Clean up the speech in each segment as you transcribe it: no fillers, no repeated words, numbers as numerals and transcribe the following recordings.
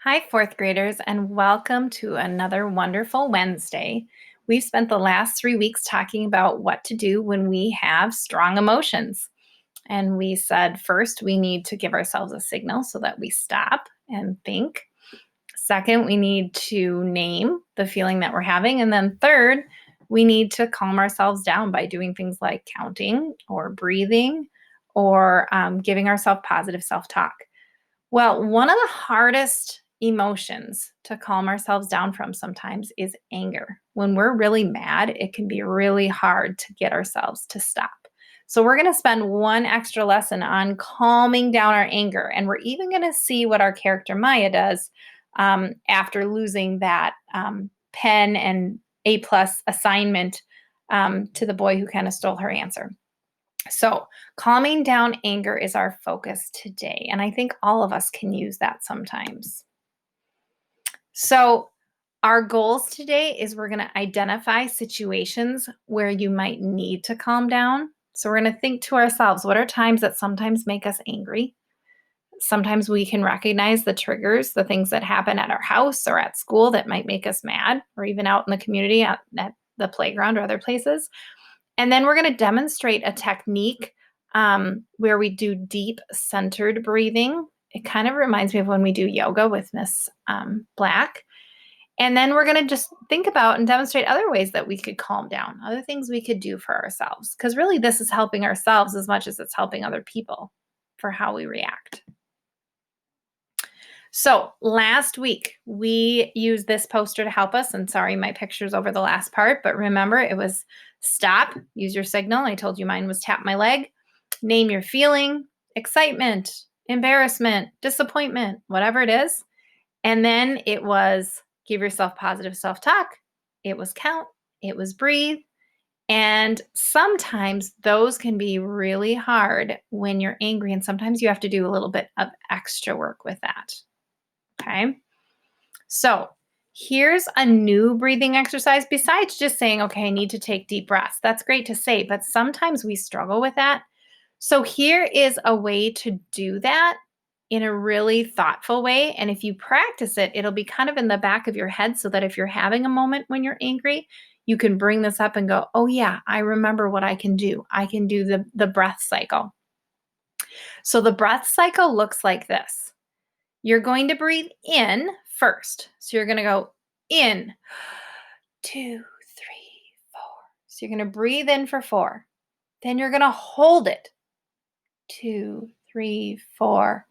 Hi, fourth graders, and welcome to another wonderful Wednesday. We've spent the last 3 weeks talking about what to do when we have strong emotions. And we said first, we need to give ourselves a signal so that we stop and think. Second, we need to name the feeling that we're having. And then third, we need to calm ourselves down by doing things like counting or breathing or giving ourselves positive self talk. Well, one of the hardest emotions to calm ourselves down from sometimes is anger. When we're really mad, it can be really hard to get ourselves to stop. So, we're going to spend one extra lesson on calming down our anger. And we're even going to see what our character Maya does after losing that pen and A+ assignment to the boy who kind of stole her answer. So, calming down anger is our focus today. And I think all of us can use that sometimes. So, our goals today is we're going to identify situations where you might need to calm down. So, we're going to think to ourselves, what are times that sometimes make us angry? Sometimes we can recognize the triggers, the things that happen at our house or at school that might make us mad, or even out in the community, at the playground or other places. And then we're going to demonstrate a technique where we do deep centered breathing. It kind of reminds me of when we do yoga with Miss Black. And then we're going to just think about and demonstrate other ways that we could calm down, other things we could do for ourselves. Because really, this is helping ourselves as much as it's helping other people for how we react. So last week, we used this poster to help us. And sorry, my picture's over the last part, but remember it was stop, use your signal. I told you mine was tap my leg, name your feeling, excitement, embarrassment, disappointment, whatever it is. And then it was give yourself positive self-talk. It was count, it was breathe. And sometimes those can be really hard when you're angry. And sometimes you have to do a little bit of extra work with that. Okay. So here's a new breathing exercise besides just saying, okay, I need to take deep breaths. That's great to say, but sometimes we struggle with that. So here is a way to do that in a really thoughtful way. And if you practice it, it'll be kind of in the back of your head so that if you're having a moment when you're angry, you can bring this up and go, oh, yeah, I remember what I can do. I can do the breath cycle. So the breath cycle looks like this. You're going to breathe in first. So you're going to go in, 2, 3, 4. So you're going to breathe in for 4. Then you're going to hold it, 2, 3, 4.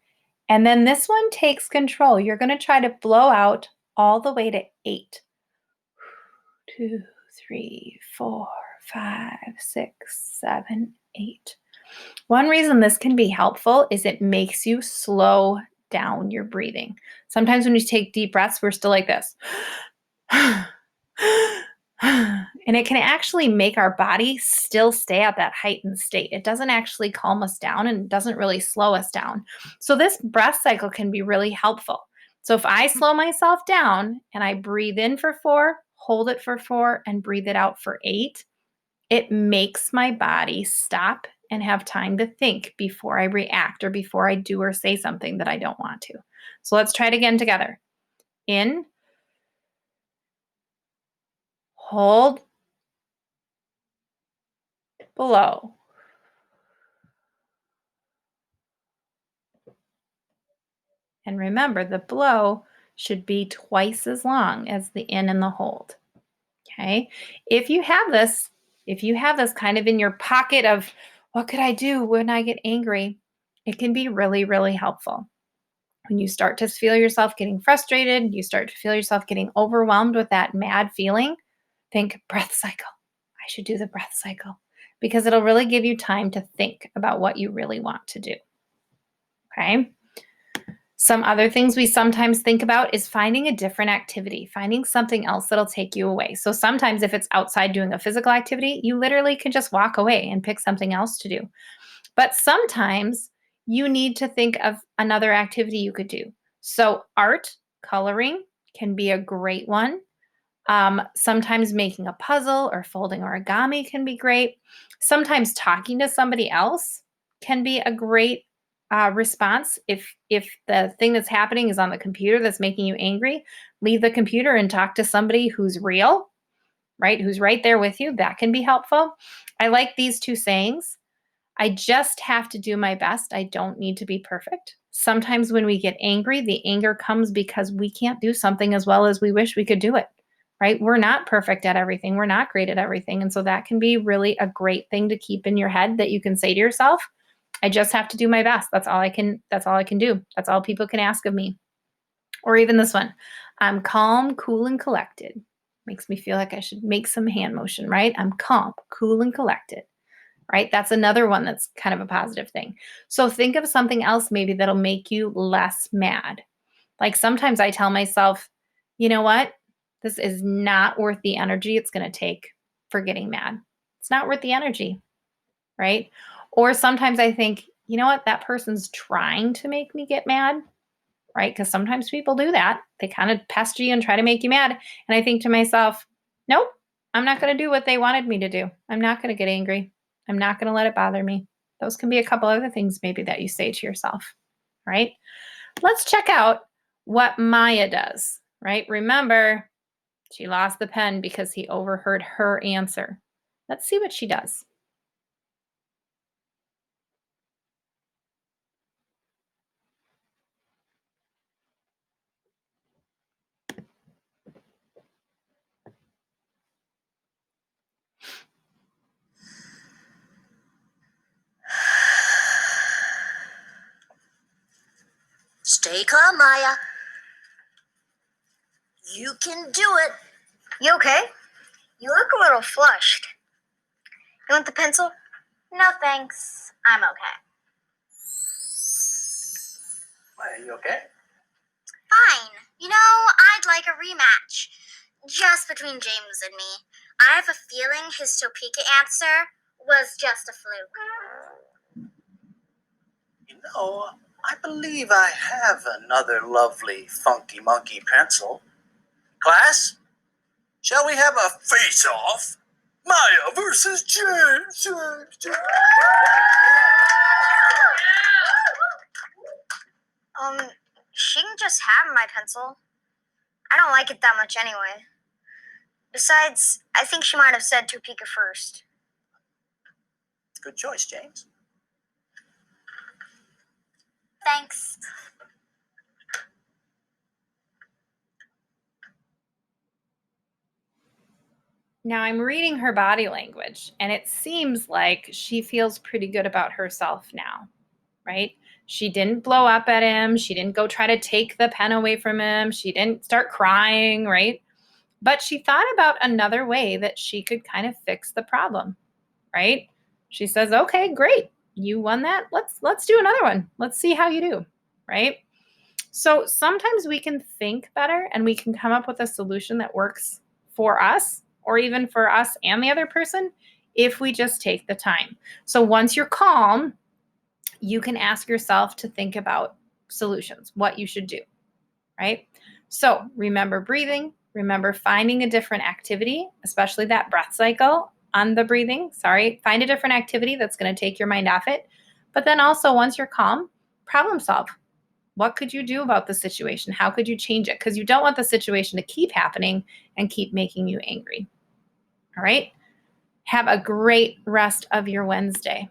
And then this one takes control. You're going to try to blow out all the way to 8. 2, 3, 4, 5, 6, 7, 8. One reason this can be helpful is it makes you slow down your breathing. Sometimes when you take deep breaths, we're still like this. And it can actually make our body still stay at that heightened state. It doesn't actually calm us down and doesn't really slow us down. So this breath cycle can be really helpful. So if I slow myself down and I breathe in for 4, hold it for 4, and breathe it out for 8, it makes my body stop and have time to think before I react or before I do or say something that I don't want to. So let's try it again together. In, hold, below. And remember, the blow should be twice as long as the in and the hold. Okay? If you have this kind of in your pocket of what could I do when I get angry, it can be really, really helpful. When you start to feel yourself getting frustrated, you start to feel yourself getting overwhelmed with that mad feeling, think breath cycle. I should do the breath cycle because it'll really give you time to think about what you really want to do. Okay? Some other things we sometimes think about is finding a different activity, finding something else that'll take you away. So sometimes if it's outside doing a physical activity, you literally can just walk away and pick something else to do. But sometimes you need to think of another activity you could do. So art, coloring can be a great one. Sometimes making a puzzle or folding origami can be great. Sometimes talking to somebody else can be a great response. If the thing that's happening is on the computer that's making you angry, leave the computer and talk to somebody who's real, right? Who's right there with you. That can be helpful. I like these two sayings. I just have to do my best. I don't need to be perfect. Sometimes when we get angry, the anger comes because we can't do something as well as we wish we could do it, right? We're not perfect at everything. We're not great at everything. And so that can be really a great thing to keep in your head, that you can say to yourself, I just have to do my best. That's all I can do. That's all people can ask of me. Or even this one. I'm calm, cool, and collected. Makes me feel like I should make some hand motion, right? I'm calm, cool, and collected, right? That's another one that's kind of a positive thing. So think of something else maybe that'll make you less mad. Like sometimes I tell myself, you know what? This is not worth the energy it's going to take for getting mad. It's not worth the energy, right? Or sometimes I think, you know what? That person's trying to make me get mad, right? Because sometimes people do that. They kind of pester you and try to make you mad. And I think to myself, nope, I'm not going to do what they wanted me to do. I'm not going to get angry. I'm not going to let it bother me. Those can be a couple other things maybe that you say to yourself, right? Let's check out what Maya does, right? Remember, she lost the pen because he overheard her answer. Let's see what she does. Stay calm, Maya. You can do it. You okay? You look a little flushed. You want the pencil? No, thanks. I'm okay. Maya, you okay? Fine. You know, I'd like a rematch. Just between James and me. I have a feeling his Topeka answer was just a fluke. You know, I believe I have another lovely funky monkey pencil. Class, shall we have a face-off? Maya versus James. She can just have my pencil. I don't like it that much anyway. Besides, I think she might have said Topeka first. Good choice, James. Thanks. Now I'm reading her body language, and it seems like she feels pretty good about herself now, right? She didn't blow up at him. She didn't go try to take the pen away from him. She didn't start crying, right? But she thought about another way that she could kind of fix the problem, right? She says, "Okay, great. You won that. Let's do another one. Let's see how you do." Right? So sometimes we can think better and we can come up with a solution that works for us or even for us and the other person if we just take the time. So once you're calm, you can ask yourself to think about solutions, what you should do, right? So remember breathing, remember finding a different activity, especially that breath cycle on the breathing. Find a different activity that's going to take your mind off it. But then also, once you're calm, problem solve. What could you do about the situation? How could you change it? Because you don't want the situation to keep happening and keep making you angry. All right. Have a great rest of your Wednesday.